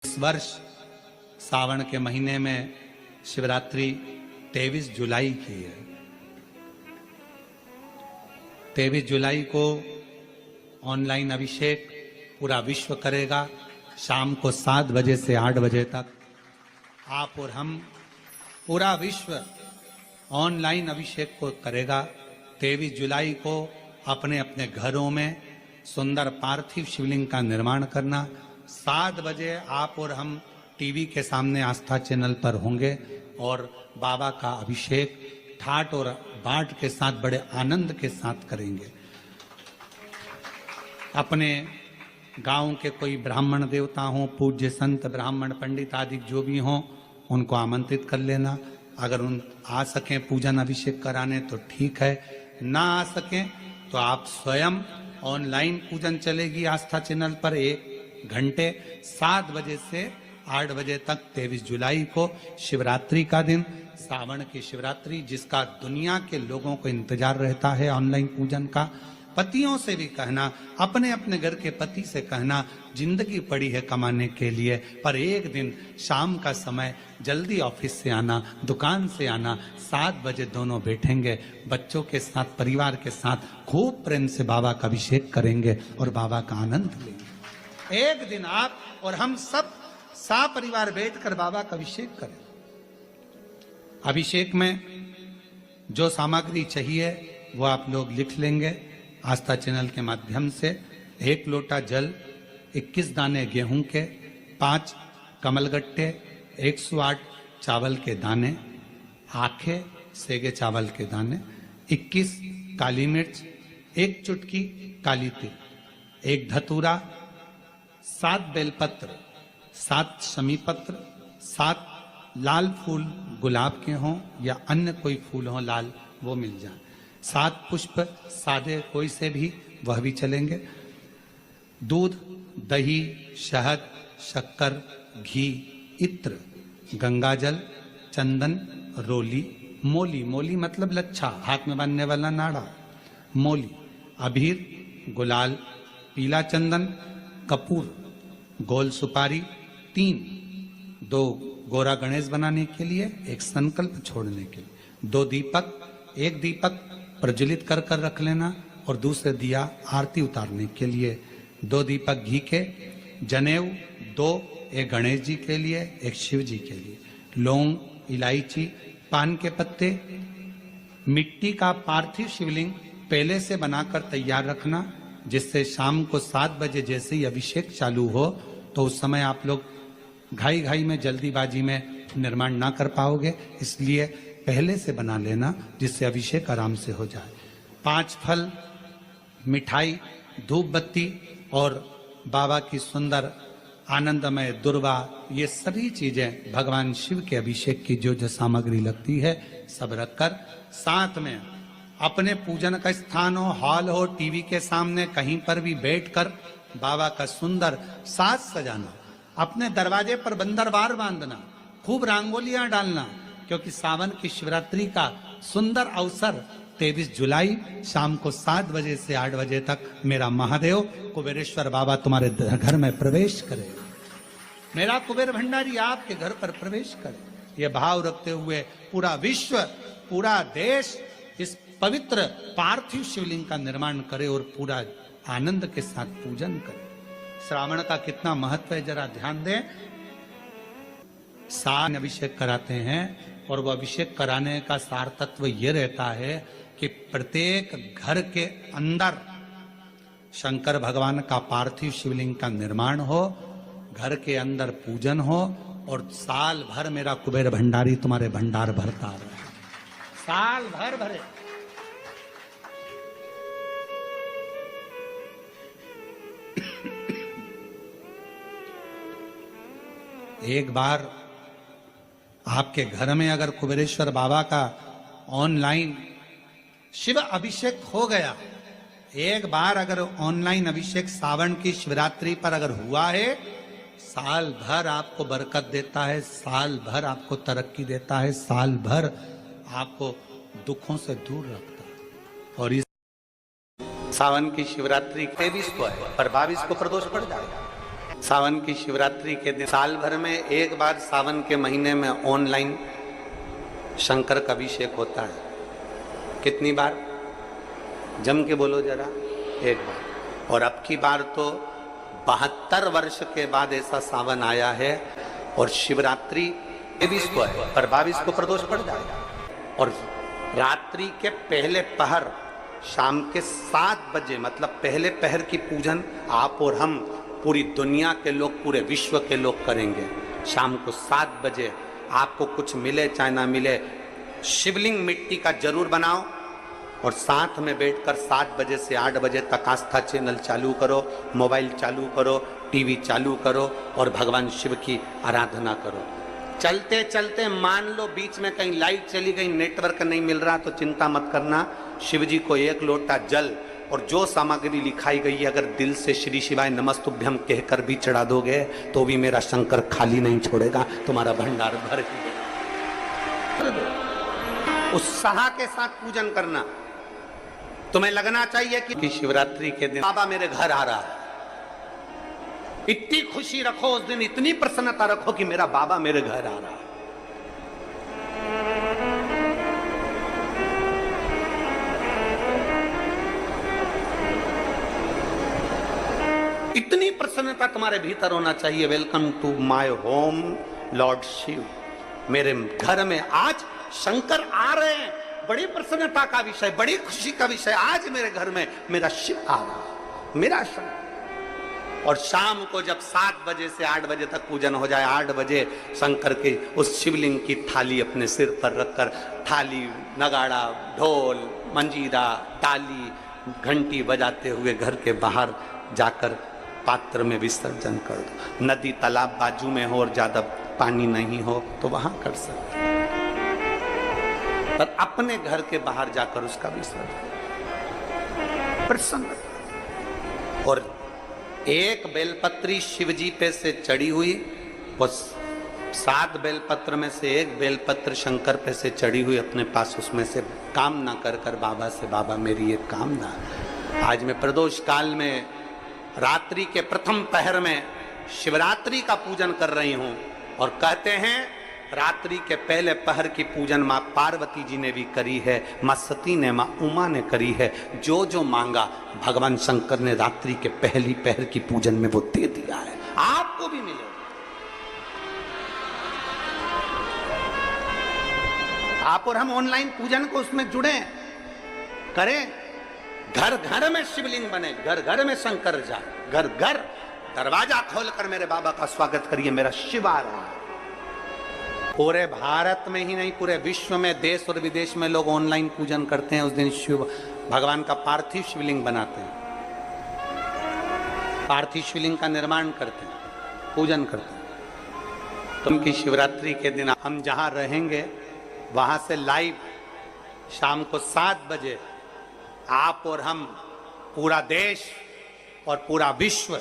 इस वर्ष सावन के महीने में शिवरात्रि 23 जुलाई की है। 23 जुलाई को ऑनलाइन अभिषेक पूरा विश्व करेगा। शाम को 7 बजे से 8 बजे तक आप और हम पूरा विश्व ऑनलाइन अभिषेक को करेगा। 23 जुलाई को अपने अपने घरों में सुंदर पार्थिव शिवलिंग का निर्माण करना। 7 बजे आप और हम टीवी के सामने आस्था चैनल पर होंगे और बाबा का अभिषेक ठाट और बाट के साथ बड़े आनंद के साथ करेंगे। अपने गांव के कोई ब्राह्मण देवता हों, पूज्य संत ब्राह्मण पंडित आदि जो भी हों, उनको आमंत्रित कर लेना। अगर उन आ सकें पूजन अभिषेक कराने तो ठीक है, ना आ सकें तो आप स्वयं ऑनलाइन पूजन चलेगी आस्था चैनल पर 1 घंटे 7 बजे से 8 बजे तक। 23 जुलाई को शिवरात्रि का दिन, सावन की शिवरात्रि, जिसका दुनिया के लोगों को इंतजार रहता है ऑनलाइन पूजन का। पतियों से भी कहना, अपने अपने घर के पति से कहना, जिंदगी पड़ी है कमाने के लिए, पर एक दिन शाम का समय जल्दी ऑफिस से आना, दुकान से आना, 7 बजे दोनों बैठेंगे, बच्चों के साथ, परिवार के साथ खूब प्रेम से बाबा का अभिषेक करेंगे और बाबा का आनंद लेंगे। एक दिन आप और हम सब परिवार बैठकर बाबा का अभिषेक करें। अभिषेक में जो सामग्री चाहिए वो आप लोग लिख लेंगे आस्था चैनल के माध्यम से। 1 लोटा जल, 21 दाने गेहूं के, 5 कमलगट्टे, 108 चावल के दाने, आखे सेगे चावल के दाने, 21 काली मिर्च, 1 चुटकी काली तिल, 1 धतूरा, 7 बेलपत्र, 7 शमी पत्र, 7 लाल फूल गुलाब के हों या अन्य कोई फूल हो लाल, वो मिल जाए, 7 पुष्प सादे कोई से भी, वह भी चलेंगे। दूध, दही, शहद, शक्कर, घी, इत्र, गंगाजल, चंदन, रोली, मोली, मोली मतलब लच्छा, हाथ में बांधने वाला नाड़ा, मोली, अबीर, गुलाल, पीला चंदन, कपूर, गोल सुपारी, 2 गोरा गणेश बनाने के लिए, 1 संकल्प छोड़ने के लिए, 2 दीपक, 1 दीपक प्रज्वलित कर रख लेना और दूसरे दिया आरती उतारने के लिए, 2 दीपक घी के, जनेऊ 2, 1 गणेश जी के लिए, 1 शिव जी के लिए, लौंग, इलायची, पान के पत्ते, मिट्टी का पार्थिव शिवलिंग पहले से बनाकर तैयार रखना, जिससे शाम को 7 बजे जैसे ही अभिषेक चालू हो तो उस समय आप लोग घाई घाई में, जल्दीबाजी में निर्माण ना कर पाओगे, इसलिए पहले से बना लेना जिससे अभिषेक आराम से हो जाए। 5 फल, मिठाई, धूप बत्ती और बाबा की सुंदर आनंदमय दुर्वा, ये सभी चीजें भगवान शिव के अभिषेक की जो जो सामग्री लगती है सब रखकर, साथ में अपने पूजन का स्थान हो, हॉल हो, टीवी के सामने कहीं पर भी बैठकर बाबा का सुंदर साज सजाना, अपने दरवाजे पर बंदरवार बांधना, खूब रंगोलियां डालना, क्योंकि सावन की शिवरात्रि का सुंदर अवसर 23 जुलाई शाम को 7 बजे से 8 बजे तक मेरा महादेव कुबेरेश्वर बाबा तुम्हारे घर में प्रवेश करे, मेरा कुबेर भंडारी आपके घर पर प्रवेश करे। ये भाव रखते हुए पूरा विश्व, पूरा देश इस पवित्र पार्थिव शिवलिंग का निर्माण करे और पूरा आनंद के साथ पूजन करे। श्रावण का कितना महत्व है जरा ध्यान दें। 7 अभिषेक कराते हैं और वो अभिषेक कराने का सार तत्व ये रहता है कि प्रत्येक घर के अंदर शंकर भगवान का पार्थिव शिवलिंग का निर्माण हो, घर के अंदर पूजन हो और साल भर मेरा कुबेर भंडारी तुम्हारे भंडार भरता रहे, साल भर भरे। एक बार आपके घर में अगर कुबेरेश्वर बाबा का ऑनलाइन शिव अभिषेक हो गया, एक बार अगर ऑनलाइन अभिषेक सावन की शिवरात्रि पर अगर हुआ है, साल भर आपको बरकत देता है, साल भर आपको तरक्की देता है, साल भर आपको दुखों से दूर रखता है। और इस सावन की शिवरात्रि 23 को है, पर 22 को प्रदोष पड़ जाएगा। सावन की शिवरात्रि के दिन साल भर में एक बार सावन के महीने में ऑनलाइन शंकर का अभिषेक होता है। कितनी बार? जम के बोलो जरा। एक बार। और अब की बार तो 72 वर्ष के बाद ऐसा सावन आया है और शिवरात्रि 23 को है, पर 22 को प्रदोष पड़ जाएगा। और रात्रि के पहले पहर शाम के 7 बजे, मतलब पहले पहर की पूजन आप और हम, पूरी दुनिया के लोग, पूरे विश्व के लोग करेंगे। शाम को 7 बजे आपको कुछ मिले चाहे ना मिले, शिवलिंग मिट्टी का जरूर बनाओ और साथ में बैठकर 7 बजे से 8 बजे तक आस्था चैनल चालू करो, मोबाइल चालू करो, टीवी चालू करो और भगवान शिव की आराधना करो। चलते चलते मान लो बीच में कहीं लाइट चली गई, नेटवर्क नहीं मिल रहा, तो चिंता मत करना। शिव जी को 1 लोटा जल और जो सामग्री लिखाई गई है, अगर दिल से श्री शिवाय नमस्तुभ्यम कहकर भी चढ़ा दोगे तो भी मेरा शंकर खाली नहीं छोड़ेगा, तुम्हारा भंडार भर उत्साह के साथ पूजन करना। तुम्हें लगना चाहिए कि शिवरात्रि के दिन बाबा मेरे घर आ रहा है। इतनी खुशी रखो उस दिन, इतनी प्रसन्नता रखो कि मेरा बाबा मेरे घर आ रहा है। इतनी प्रसन्नता तुम्हारे भीतर होना चाहिए। Welcome to my home Lord Shiva. मेरे घर में आज शंकर आ रहे हैं, बड़ी प्रसन्नता का विषय, बड़ी खुशी का विषय। आज मेरे घर में मेरा शिव आ रहा है, मेरा शंकर। और शाम को जब 7 बजे से 8 बजे तक पूजन हो जाए, 8 बजे शंकर के उस शिवलिंग की थाली अपने सिर पर रखकर, थाली, नगाड़ा, ढोल, मंजीरा, ताली, घंटी बजाते हुए घर के बाहर जाकर पात्र में विसर्जन कर दो। नदी तालाब बाजू में हो और ज्यादा पानी नहीं हो तो वहां कर सकते, पर अपने घर के बाहर जाकर उसका विसर्जन प्रसन्न। और एक बेलपत्री शिवजी पे से चढ़ी हुई, वो 7 बेलपत्र में से एक बेलपत्र शंकर पे से चढ़ी हुई अपने पास, उसमें से कामना कर कर बाबा से, बाबा मेरी एक कामना, आज मैं प्रदोष काल में रात्रि के प्रथम पहर में शिवरात्रि का पूजन कर रही हूं। और कहते हैं रात्रि के पहले पहर की पूजन मां पार्वती जी ने भी करी है, मां सती ने, मां उमा ने करी है। जो जो मांगा भगवान शंकर ने रात्रि के पहली पहर की पूजन में वो दे दिया है, आपको भी मिलेगा। आप और हम ऑनलाइन पूजन को उसमें जुड़े करें। घर घर में शिवलिंग बने, घर घर में शंकर जाए, घर घर दरवाजा खोलकर मेरे बाबा का स्वागत करिए, मेरा शिव आ रहा है। पूरे भारत में ही नहीं, पूरे विश्व में, देश और विदेश में लोग ऑनलाइन पूजन करते हैं। उस दिन शिव भगवान का पार्थिव शिवलिंग बनाते हैं, पार्थिव शिवलिंग का निर्माण करते हैं, पूजन करते हैं। तो उनकी शिवरात्रि के दिन हम जहां रहेंगे वहां से लाइव शाम को 7 बजे आप और हम, पूरा देश और पूरा विश्व,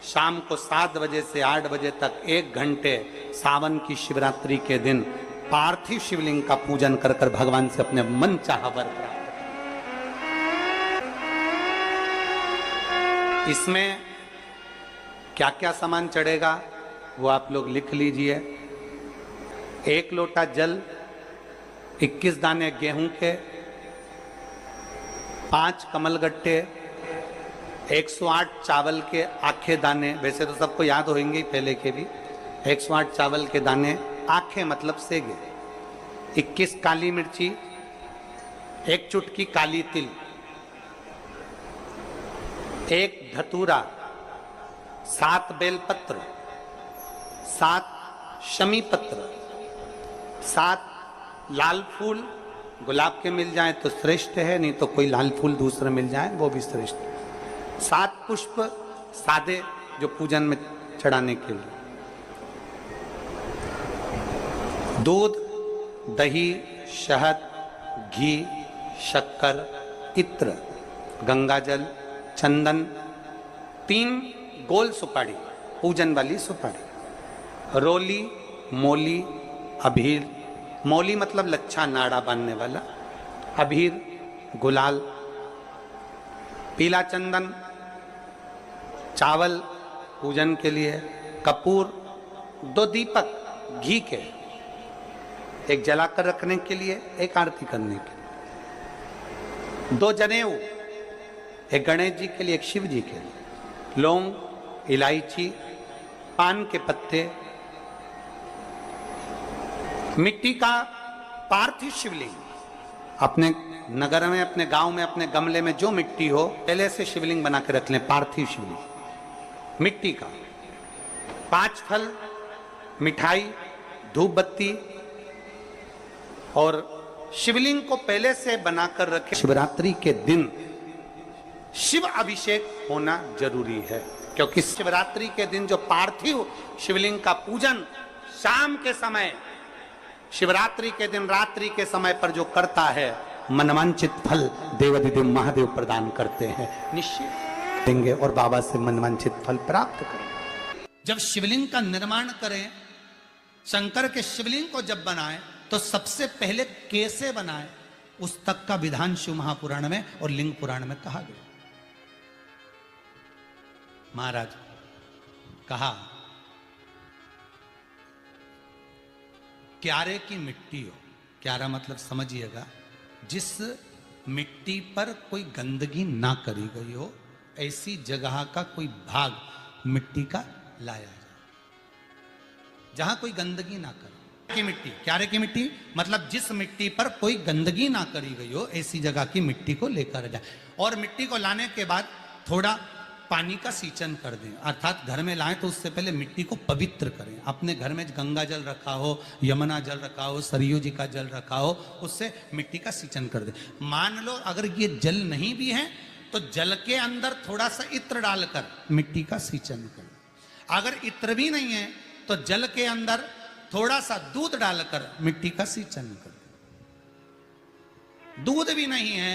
शाम को 7 बजे से 8 बजे तक 1 घंटे सावन की शिवरात्रि के दिन पार्थिव शिवलिंग का पूजन कर कर भगवान से अपने मन चाहा वर प्राप्त करें। इसमें क्या क्या सामान चढ़ेगा वो आप लोग लिख लीजिए। 1 लोटा जल, 21 दाने गेहूं के, 5 कमलगट्टे, 108 चावल के आखे दाने, वैसे तो सबको याद होंगे पहले के भी, 108 चावल के दाने, आखे मतलब सेगे, 21 काली मिर्ची, 1 चुटकी काली तिल, 1 धतूरा, 7 बेलपत्र, 7 शमी पत्र, 7 लाल फूल, गुलाब के मिल जाए तो श्रेष्ठ है, नहीं तो कोई लाल फूल दूसरे मिल जाए वो भी श्रेष्ठ है। 7 पुष्प सादे जो पूजन में चढ़ाने के लिए, दूध, दही, शहद, घी, शक्कर, इत्र, गंगाजल, चंदन, 3 गोल सुपारी, पूजन वाली सुपारी, रोली, मोली, अभीर, मौली मतलब लच्छा नाड़ा बांधने वाला, अभीर, गुलाल, पीला चंदन, चावल, पूजन के लिए, कपूर, 2 दीपक घी के, एक जलाकर रखने के लिए, एक आरती करने के लिए, 2 जनेऊ, एक गणेश जी के लिए, एक शिव जी के लिए, लौंग, इलायची, पान के पत्ते, मिट्टी का पार्थिव शिवलिंग। अपने नगर में, अपने गांव में, अपने गमले में जो मिट्टी हो पहले से शिवलिंग बना के रख लें, पार्थिव शिवलिंग मिट्टी का। 5 फल, मिठाई, धूप बत्ती और शिवलिंग को पहले से बनाकर रखें। शिवरात्रि के दिन शिव अभिषेक होना जरूरी है, क्योंकि शिवरात्रि के दिन जो पार्थिव शिवलिंग का पूजन शाम के समय, शिवरात्रि के दिन रात्रि के समय पर जो करता है, मनवांचित फल देवाधिदेव महादेव प्रदान करते हैं। निश्चित देंगे और बाबा से मनवांचित फल प्राप्त करेंगे। जब शिवलिंग का निर्माण करें, शंकर के शिवलिंग को जब बनाएं, तो सबसे पहले कैसे बनाएं, उस तक का विधान शिव महापुराण में और लिंग पुराण में कहा गया। महाराज कहा, क्यारे की मिट्टी हो, क्यारा मतलब समझिएगा, जिस मिट्टी पर कोई गंदगी ना करी गई हो, ऐसी जगह का कोई भाग मिट्टी का लाया जाए जहां कोई गंदगी ना करे। की मिट्टी, क्यारे की मिट्टी मतलब जिस मिट्टी पर कोई गंदगी ना करी गई हो, ऐसी जगह की मिट्टी को लेकर जाए। और मिट्टी को लाने के बाद थोड़ा पानी का सींचन कर दें, अर्थात घर में लाएं तो उससे पहले मिट्टी को पवित्र करें। अपने घर में गंगा जल रखा हो, यमुना जल रखा हो, सरयू जी का जल रखा हो, उससे मिट्टी का सींचन कर दें। मान लो अगर ये जल नहीं भी है तो जल के अंदर थोड़ा सा इत्र डालकर मिट्टी का सींचन करें। अगर इत्र भी नहीं है तो जल के अंदर थोड़ा सा दूध डालकर मिट्टी का सींचन करें। दूध भी नहीं है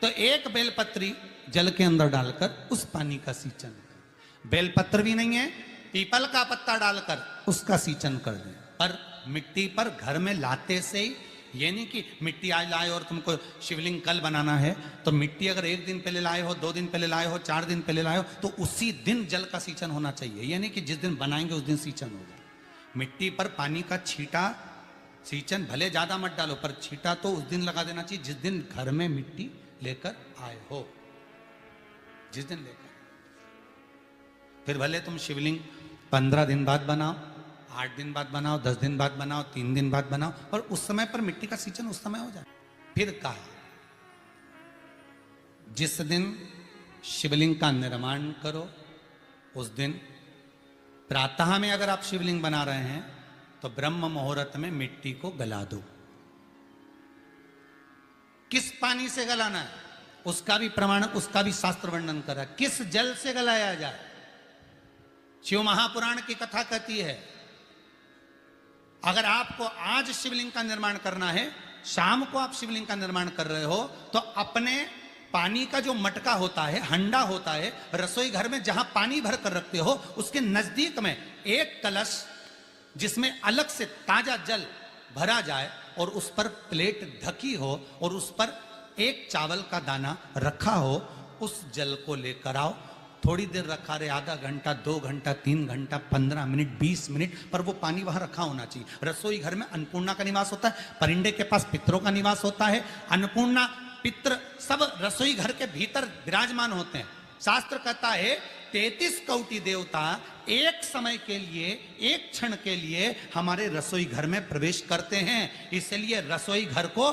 तो एक बेलपत्री जल के अंदर डालकर उस पानी का सींचन करें। बेलपत्र भी नहीं है, पीपल का पत्ता डालकर उसका सींचन कर दें। पर मिट्टी पर घर में लाते से ही, ये नहीं कि मिट्टी आज लाए और तुमको शिवलिंग कल बनाना है, तो मिट्टी अगर 1 दिन पहले लाए हो, 2 दिन पहले लाए हो, 4 दिन पहले लाए हो, तो उसी दिन जल का सींचन होना चाहिए। ये नहीं कि जिस दिन बनाएंगे उस दिन सींचन होगा। मिट्टी पर पानी का छींटा, सींचन भले ज्यादा मत डालो, पर छींटा तो उस दिन लगा देना चाहिए जिस दिन घर में मिट्टी लेकर आए हो, जिस दिन लेकर। फिर भले तुम शिवलिंग 15 दिन बाद बनाओ, 8 दिन बाद बनाओ, 10 दिन बाद बनाओ, 3 दिन बाद बनाओ, और उस समय पर मिट्टी का सींचन उस समय हो जाए। फिर कहा, जिस दिन शिवलिंग का निर्माण करो उस दिन प्रातः में अगर आप शिवलिंग बना रहे हैं तो ब्रह्म मुहूर्त में मिट्टी को गला दो। किस पानी से गलाना है उसका भी प्रमाण, उसका भी शास्त्र वर्णन करा। किस जल से गलाया जाए, शिव महापुराण की कथा कहती है, अगर आपको आज शिवलिंग का निर्माण करना है, शाम को आप शिवलिंग का निर्माण कर रहे हो, तो अपने पानी का जो मटका होता है, हंडा होता है, रसोई घर में जहां पानी भर कर रखते हो, उसके नजदीक में एक कलश जिसमें अलग से ताजा जल भरा जाए और उस पर प्लेट ढकी हो और उस पर एक चावल का दाना रखा हो, उस जल को लेकर आओ। थोड़ी देर रखा रहे, आधा घंटा, 2 घंटा, 3 घंटा, 15 मिनट, 20 मिनट, पर वो पानी वहां रखा होना चाहिए। रसोई घर में अन्नपूर्णा का निवास होता है, परिंदे के पास पितरों का निवास होता है। अन्नपूर्णा, पित्र सब रसोई घर के भीतर विराजमान होते हैं। शास्त्र कहता है 33 कोटि देवता एक समय के लिए, एक क्षण के लिए हमारे रसोई घर में प्रवेश करते हैं। इसलिए रसोई घर को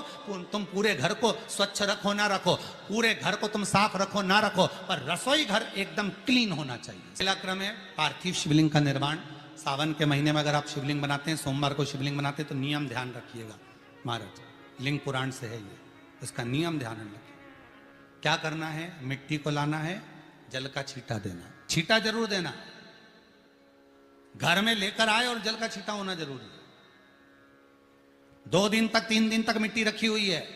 तुम पूरे घर को स्वच्छ रखो ना रखो, पूरे घर को तुम साफ रखो ना रखो, पर रसोई घर एकदम क्लीन होना चाहिए। पहला क्रम है पार्थिव शिवलिंग का निर्माण। सावन के महीने में अगर आप शिवलिंग बनाते हैं, सोमवार को शिवलिंग बनाते हैं, तो नियम ध्यान रखिएगा महाराज, लिंग पुराण से है ये, इसका नियम ध्यान रखिए। क्या करना है, मिट्टी को लाना है, जल का छींटा देना, छींटा जरूर देना। घर में लेकर आए और जल का छींटा होना जरूरी है। 2 दिन तक, 3 दिन तक मिट्टी रखी हुई है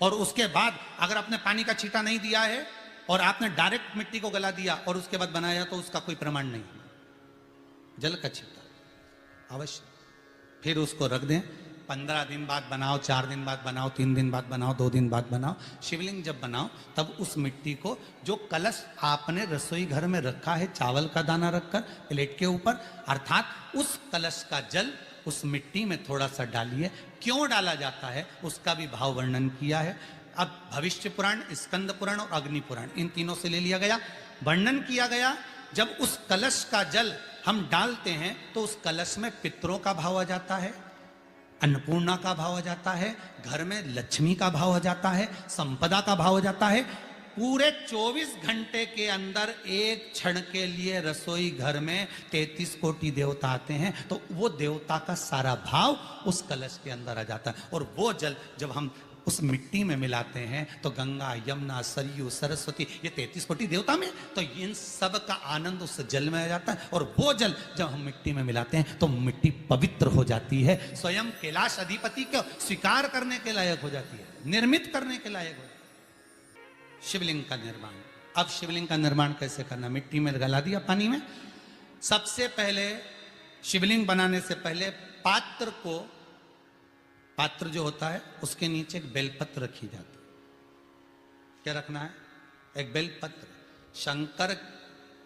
और उसके बाद अगर आपने पानी का छींटा नहीं दिया है और आपने डायरेक्ट मिट्टी को गला दिया और उसके बाद बनाया, तो उसका कोई प्रमाण नहीं। जल का छींटा अवश्य। फिर उसको रख दें, 15 दिन बाद बनाओ, 4 दिन बाद बनाओ, 3 दिन बाद बनाओ, 2 दिन बाद बनाओ। शिवलिंग जब बनाओ तब उस मिट्टी को, जो कलश आपने रसोई घर में रखा है चावल का दाना रखकर प्लेट के ऊपर, अर्थात उस कलश का जल उस मिट्टी में थोड़ा सा डालिए। क्यों डाला जाता है उसका भी भाव वर्णन किया है। अब भविष्य पुराण, स्कंद पुराण और अग्नि पुराण, इन तीनों से ले लिया गया। वर्णन किया गया, जब उस कलश का जल हम डालते हैं तो उस कलश में पितरों का भाव आ जाता है, अन्नपूर्णा का भाव आ जाता है, घर में लक्ष्मी का भाव आ जाता है, संपदा का भाव आ जाता है। पूरे 24 घंटे के अंदर एक क्षण के लिए रसोई घर में 33 कोटि देवता आते हैं, तो वो देवता का सारा भाव उस कलश के अंदर आ जाता है। और वो जल जब हम उस मिट्टी में मिलाते हैं तो गंगा, यमुना, सरयू, सरस्वती, ये 33 कोटि देवता में, तो इन सब का आनंद उस जल में आ जाता है। और वो जल जब हम मिट्टी में मिलाते हैं तो मिट्टी पवित्र हो जाती है, स्वयं कैलाश अधिपति को स्वीकार करने के लायक हो जाती है, निर्मित करने के लायक हो जाती है। शिवलिंग का निर्माण। अब शिवलिंग का निर्माण कैसे करना? मिट्टी में गला दिया पानी में। सबसे पहले शिवलिंग बनाने से पहले पात्र जो होता है उसके नीचे एक बेलपत्र रखी जाती है। क्या रखना है? एक बेलपत्र। शंकर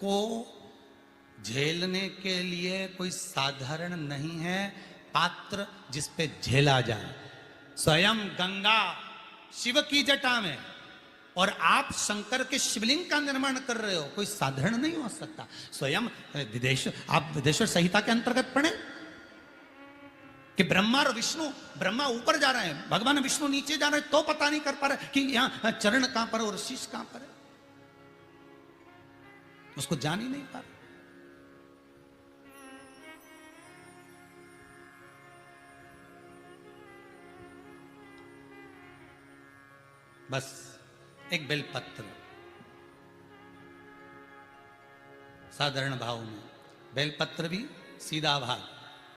को झेलने के लिए कोई साधारण नहीं है पात्र जिसपे झेला जाए। स्वयं गंगा शिव की जटा में, और आप शंकर के शिवलिंग का निर्माण कर रहे हो, कोई साधारण नहीं हो सकता। स्वयं आप विदेश्वर संहिता के अंतर्गत पढ़े कि ब्रह्मा और विष्णु, ब्रह्मा ऊपर जा रहे हैं, भगवान विष्णु नीचे जा रहे हैं, तो पता नहीं कर पा रहे कि यहां चरण कहां पर और शीश कहां पर है, उसको जान ही नहीं पा रहे। बस एक बेलपत्र, साधारण भाव में बेलपत्र भी सीधा भाग,